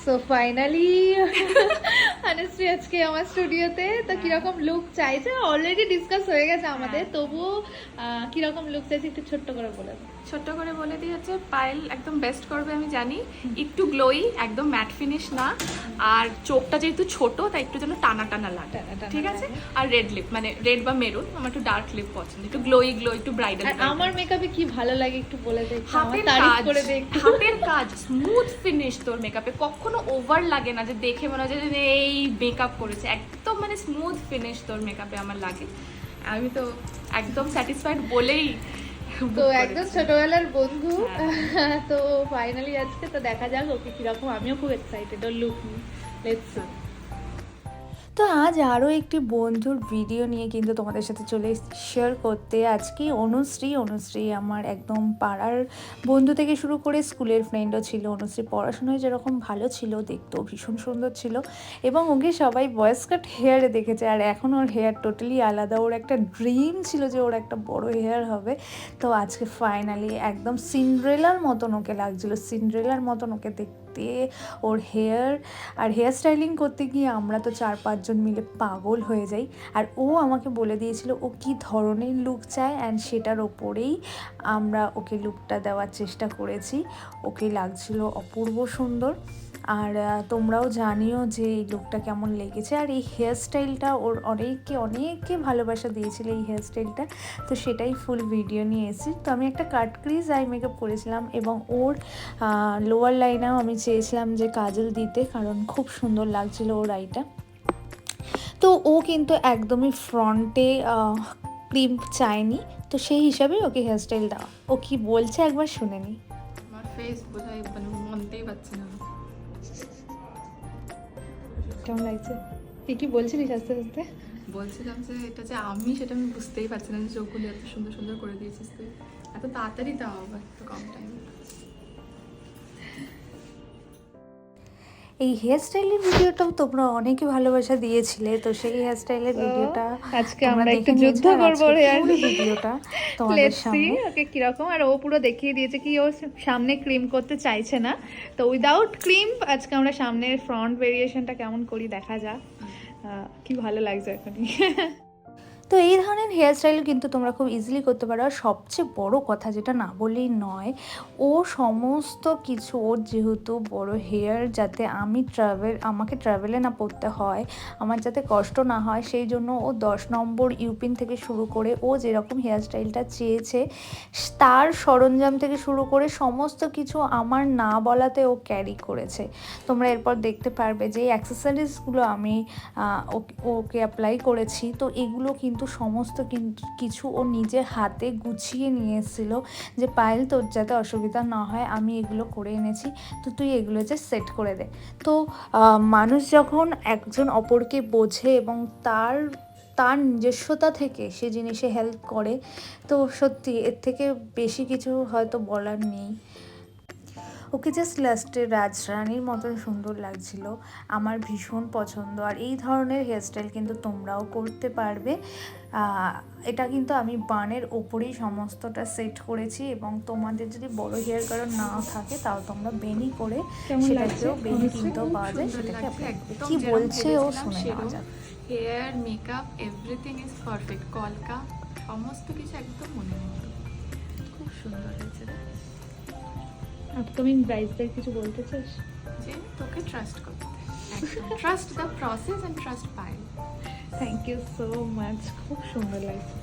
So finally Anushree আজকে আমার স্টুডিওতে। তো কিরকম লুক চাইছে অলরেডি ডিসকাস হয়ে গেছে আমাদের, তবুও কিরকম লুক চাইছে একটু ছোট্ট করে বলে দাও। ছোট্ট করে বলে দিই হচ্ছে পায়েল একদম বেস্ট করবে আমি জানি, একটু গ্লোই, একদম ম্যাট ফিনিশ না, আর চোখটা যেহেতু ছোট তাই একটু যেন টানা টানা লাগে, ঠিক আছে। আর রেড লিপ, মানে রেড বা মেরুন, আমার একটু ডার্ক লিপ পছন্দ, একটু গ্লোই একটু ব্রাইডাল। আমার মেকআপে কি ভালো লাগে একটু বলে দে, হাতের কাজ করে দে, হাতের কাজ স্মুথ ফিনিশ তোর মেকআপে, কখনো ওভার লাগে না যে দেখে মনে হয় যে এই মেকআপ করেছে, একদম মানে স্মুথ ফিনিশ তোর মেকআপে আমার লাগে। আমি তো একদম স্যাটিসফাইড বলেই তো একদম ছোটবেলার বন্ধু। তো ফাইনালি আজকে তো দেখা যাক ওকে কিরকম, আমিও খুব এক্সাইটেড ওর লুক নিয়ে। Let's see. তো আজ আরও একটি বন্ধুর ভিডিও নিয়ে কিন্তু তোমাদের সাথে চলে শেয়ার করতে। আজকে অনুশ্রী আমার একদম পাড়ার বন্ধু থেকে শুরু করে স্কুলের ফ্রেন্ডও ছিল। অনুশ্রী পড়াশোনায় যেরকম ভালো ছিল, দেখতেও ভীষণ সুন্দর ছিল, এবং ওকে সবাই ভয়েস কাট হেয়ারে দেখেছে, আর এখন ওর হেয়ার টোটালি আলাদা। ওর একটা ড্রিম ছিল যে ওর একটা বড় হেয়ার হবে। তো আজকে ফাইনালি একদম সিন্ড্রেলার মতন ওকে লাগছিলো, সিন্ড্রেলার মতন ওকে দেখতে। ওর হেয়ার স্টাইলিং করতে গিয়ে আমরা তো 4-5 জন মিলে পাগল হয়ে যাই। আর ও আমাকে বলে দিয়েছিল ও কি ধরনের লুক চায়, অ্যান্ড সেটার ওপরেই আমরা ওকে লুকটা দেওয়ার চেষ্টা করেছি। ওকে লাগছিল অপূর্ব সুন্দর। আর তোমরাও জানিও যে এই লুকটা কেমন লেগেছে। আর এই হেয়ার স্টাইলটা ওর অনেকে ভালোবাসা দিয়েছিল এই হেয়ার স্টাইলটা, তো সেটাই ফুল ভিডিও নিয়ে এসেছি। তো আমি একটা কাট ক্রিজ আই মেকআপ করেছিলাম, এবং ওর লোয়ার লাইনেও আমি চেয়েছিলাম যে কাজল দিতে, কারণ খুব সুন্দর লাগছিল ওর আইটা। তো ও কিন্তু একদমই ফ্রন্টে ক্রিম চায়নি, তো সেই হিসাবে ওকে হেয়ারস্টাইল দেওয়া। ও কি বলছে একবার শুনে নি। আমার ফেস বোঝাই মানে মনতেই পারছে না। কেমন লাগছে? কি বলছিলিস আস্তে আস্তে? বলছিলাম যে এটা যে আমি, সেটা আমি বুঝতেই পারছি না যে চোখগুলো এত সুন্দর সুন্দর করে দিয়েছিস তুই, এত তাড়াতাড়ি তাও আবার এত কম টাইম। এই হেয়ারস্টাইলের ভিডিওটাও তোমরা অনেকে ভালোবাসা দিয়েছিলে, তো সেই হেয়ারস্টাইলের ভিডিওটা আজকে আমরা একটু যুদ্ধ করবো ভিডিওটা তোমাদের সামনে। ওকে কিরকম, আর ও পুরো দেখিয়ে দিয়েছে কি ও সামনে ক্রিম করতে চাইছে না, তো উইদাউট ক্রিম আজকে আমরা সামনের ফ্রন্ট ভেরিয়েশনটা কেমন করি দেখা যাক। কি ভালো লাগছে এখনই। তো এই ধরনের হেয়ারস্টাইল কিন্তু তোমরা খুব ইজিলি করতে পারো। আর সবচেয়ে বড় কথা যেটা না বললেই নয়, ও সমস্ত কিছু, ওর যেহেতু বড় হেয়ার, যাতে আমাকে ট্রাভেলে না পড়তে হয়, আমার যাতে কষ্ট না হয়, সেই জন্য ও 10 নম্বর ইউপিন থেকে শুরু করে ও যেরকম হেয়ারস্টাইলটা চেয়েছে তার সরঞ্জাম থেকে শুরু করে সমস্ত কিছু আমার না বলাতে ও ক্যারি করেছে। তোমরা এরপর দেখতে পারবে যে অ্যাক্সেসরিজগুলো আমি ওকে অ্যাপ্লাই করেছি, তো এগুলো কিন্তু সমস্ত কিছু ও নিজে হাতে গুছিয়ে নিয়ে এসেছিল, যে পায়েল তোর যাতে অসুবিধা না হয় আমি এগুলো করে এনেছি, তো তুই এগুলো যে সেট করে দে। তো মানুষ যখন একজন অপরকে বোঝে এবং তার নিজস্বতা থেকে সে জিনিসে হেল্প করে, তো সত্যি এর থেকে বেশি কিছু হয়তো বলার নেই। ওকে জাস্ট লাস্টে রাজরানীর মতন সুন্দর লাগছিল, আমার ভীষণ পছন্দ। আর এই ধরনের হেয়ারস্টাইল কিন্তু তোমরাও করতে পারবে। এটা কিন্তু আমি বানের ওপরেই সমস্তটা সেট করেছি, এবং তোমাদের যদি বড় হেয়ার কারণ নাও থাকে তাও তোমরা বেনি করে সেটাকেও বেনি কিনতেও পাওয়া যায়, সেটাকে কি বলছে ও শুনে নেওয়া যাক। Hair makeup everything is perfect, কলকা সমস্ত কিছু একদম মনে মতো, খুব সুন্দর হয়েছে। আপকামিং ব্রাইডদের কিছু বলতে চাস? যে তোকে ট্রাস্ট করতে, trust the process and trust Payel. Thank you so much, খুব সুন্দর লাগছে।